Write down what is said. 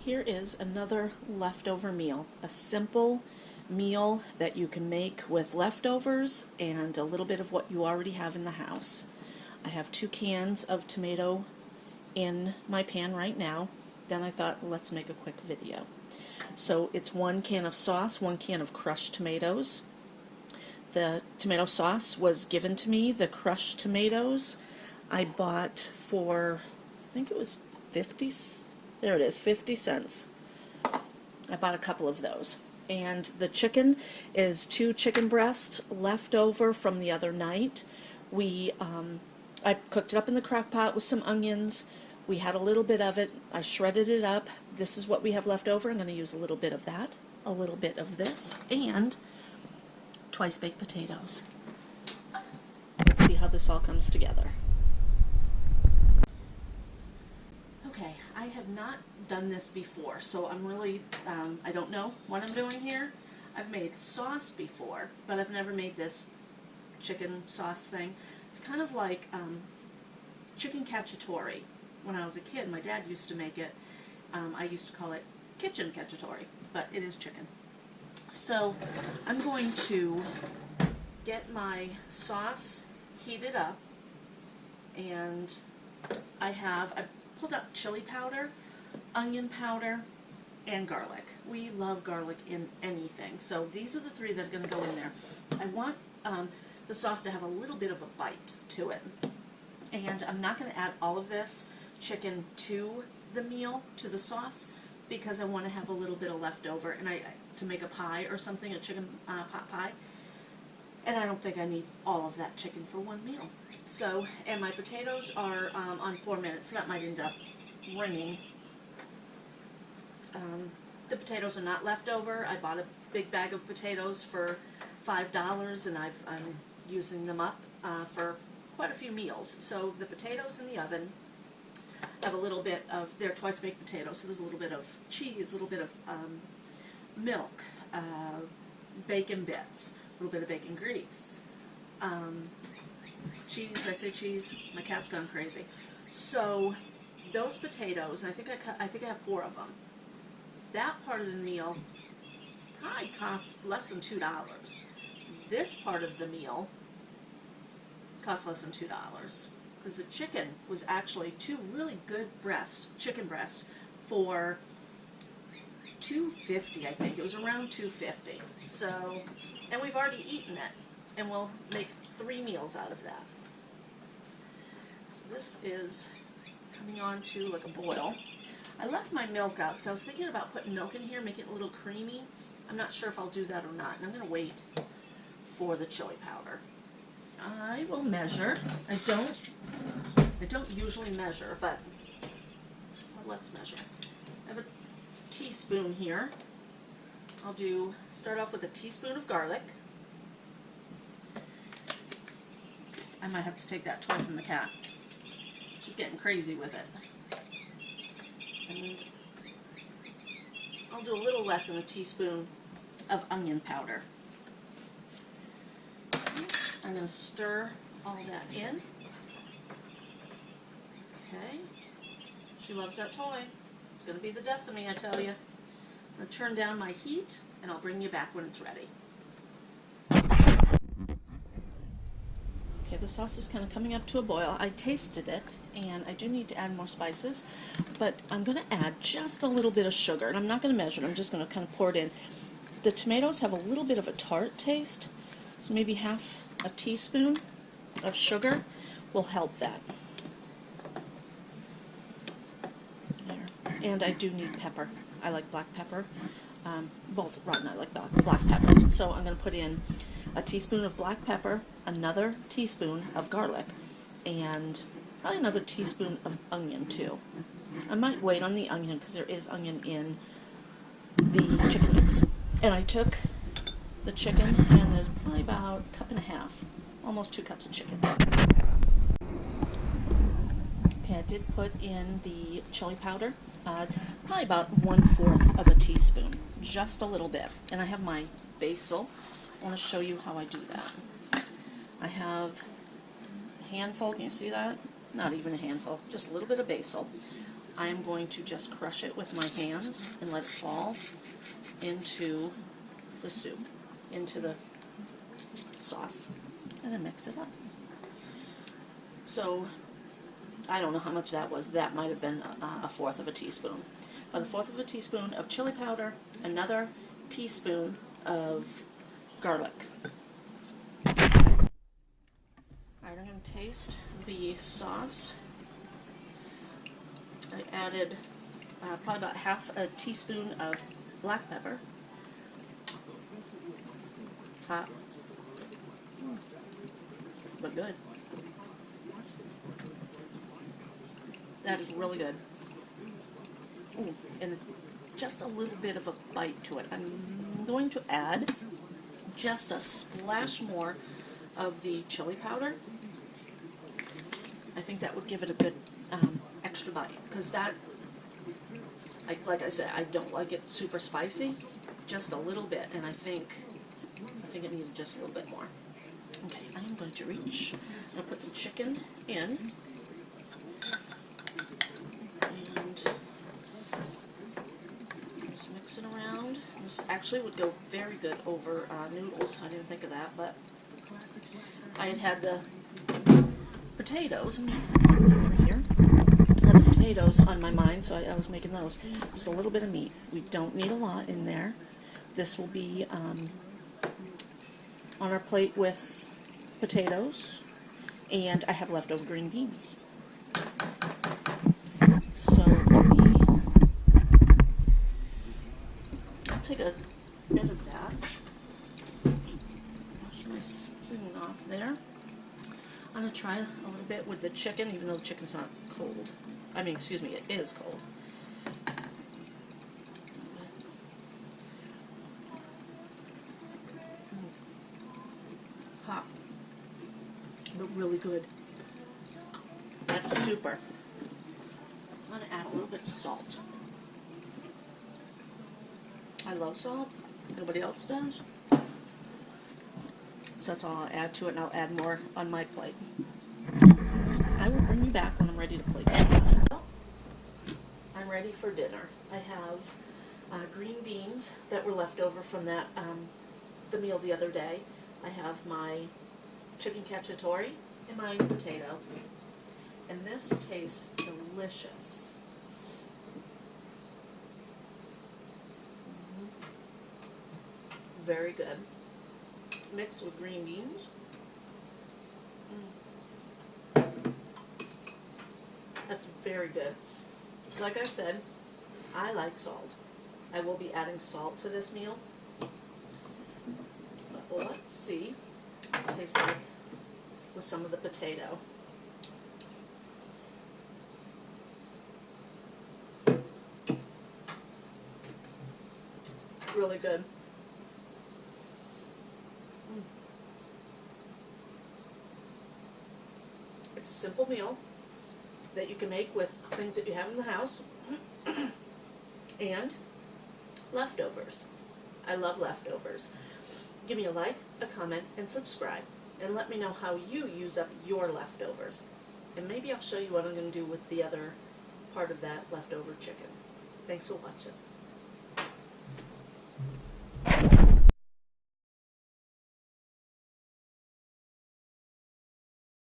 Here is another leftover meal, a simple meal that you can make with leftovers and a little bit of what you already have in the house. I have 2 cans of tomato in my pan right now. Then I thought, let's make a quick video. So it's 1 can of sauce, 1 can of crushed tomatoes. The tomato sauce was given to me. The crushed tomatoes I bought for, I think it was 50 cents. I bought a couple of those. And the chicken is 2 chicken breasts left over from the other night. I cooked it up in the crock pot with some onions. We had a little bit of it. I shredded it up. This is what we have left over. I'm going to use a little bit of that, a little bit of this, and twice baked potatoes. Let's see how this all comes together. Okay, I have not done this before, so I'm really, I don't know what I'm doing here. I've made sauce before, but I've never made this chicken sauce thing. It's kind of like chicken cacciatore. When I was a kid, my dad used to make it. I used to call it kitchen cacciatore, but it is chicken. So I'm going to get my sauce heated up, and I pulled out chili powder, onion powder, and garlic. We love garlic in anything, so these are the 3 that are going to go in there. I want the sauce to have a little bit of a bite to it, and I'm not going to add all of this chicken to the meal, to the sauce, because I want to have a little bit of leftover, and to make a pie or something, a chicken pot pie, and I don't think I need all of that chicken for one meal. So, and my potatoes are on 4 minutes, so that might end up ringing. The potatoes are not leftover. I bought a big bag of potatoes for $5, and I'm using them up for quite a few meals. So the potatoes in the oven. I have a little bit of, they're twice baked potatoes, so there's a little bit of cheese, a little bit of milk, bacon bits, a little bit of bacon grease, cheese. I say cheese, my cat's gone crazy. So those potatoes, and I think I have 4 of them. That part of the meal probably costs less than $2. This part of the meal costs less than $2. Because the chicken was actually 2 really good chicken breasts for $2.50, I think. It was around $2.50. So, and we've already eaten it, and we'll make 3 meals out of that. So this is coming on to like a boil. I left my milk out because I was thinking about putting milk in here, making it a little creamy. I'm not sure if I'll do that or not, and I'm going to wait for the chili powder. I will measure. I don't usually measure, but let's measure. I have a teaspoon here. I'll start off with a teaspoon of garlic. I might have to take that toy from the cat. She's getting crazy with it. And I'll do a little less than a teaspoon of onion powder. I'm going to stir all that in. Okay. She loves that toy. It's going to be the death of me, I tell you. I'm going to turn down my heat, and I'll bring you back when it's ready. Okay, the sauce is kind of coming up to a boil. I tasted it, and I do need to add more spices, but I'm going to add just a little bit of sugar, and I'm not going to measure it. I'm just going to kind of pour it in. The tomatoes have a little bit of a tart taste, so maybe half a teaspoon of sugar will help that. There. And I do need pepper. I like black pepper. Both rotten, I like black pepper. So I'm going to put in a teaspoon of black pepper, another teaspoon of garlic, and probably another teaspoon of onion too. I might wait on the onion because there is onion in the chicken mix. And I took the chicken, and there's probably about a cup and a half, almost 2 cups of chicken. Okay, I did put in the chili powder, probably about 1/4 of a teaspoon, just a little bit. And I have my basil. I want to show you how I do that. I have a handful, can you see that? Not even a handful, just a little bit of basil. I am going to just crush it with my hands and let it fall into the soup, into the sauce, and then mix it up. So I don't know how much that was. That might have been a fourth of a teaspoon. About a fourth of a teaspoon of chili powder, another teaspoon of garlic. Alright, I'm going to taste the sauce. I added probably about half a teaspoon of black pepper. It's hot, but good. That is really good. Ooh, and it's just a little bit of a bite to it. I'm going to add just a splash more of the chili powder. I think that would give it a good extra bite, because that, like I said, I don't like it super spicy, just a little bit, and I think it needed just a little bit more. Okay, I am going to reach. I'm going to put the chicken in, and just mix it around. This actually would go very good over noodles. I didn't think of that, but I had the potatoes over here. I had the potatoes on my mind, so I was making those. Just a little bit of meat. We don't need a lot in there. This will be on our plate with potatoes, and I have leftover green beans. So I'll take a bit of that. Wash my spoon off there. I'm going to try a little bit with the chicken, even though the chicken's not cold. I mean, excuse me, it is cold. Hot, but really good. That's super. I'm going to add a little bit of salt. I love salt. Nobody else does. So that's all I'll add to it, and I'll add more on my plate. I will bring you back when I'm ready to plate this. I'm ready for dinner. I have green beans that were left over from that the meal the other day. I have my chicken cacciatore and my potato, and this tastes delicious. Very good. Mixed with green beans. That's very good. Like I said, I like salt. I will be adding salt to this meal. But let's see what it tastes like with some of the potato. Really good. It's a simple meal that you can make with things that you have in the house and leftovers. I love leftovers. Give me a like, a comment, and subscribe, and let me know how you use up your leftovers. And maybe I'll show you what I'm going to do with the other part of that leftover chicken. Thanks for watching.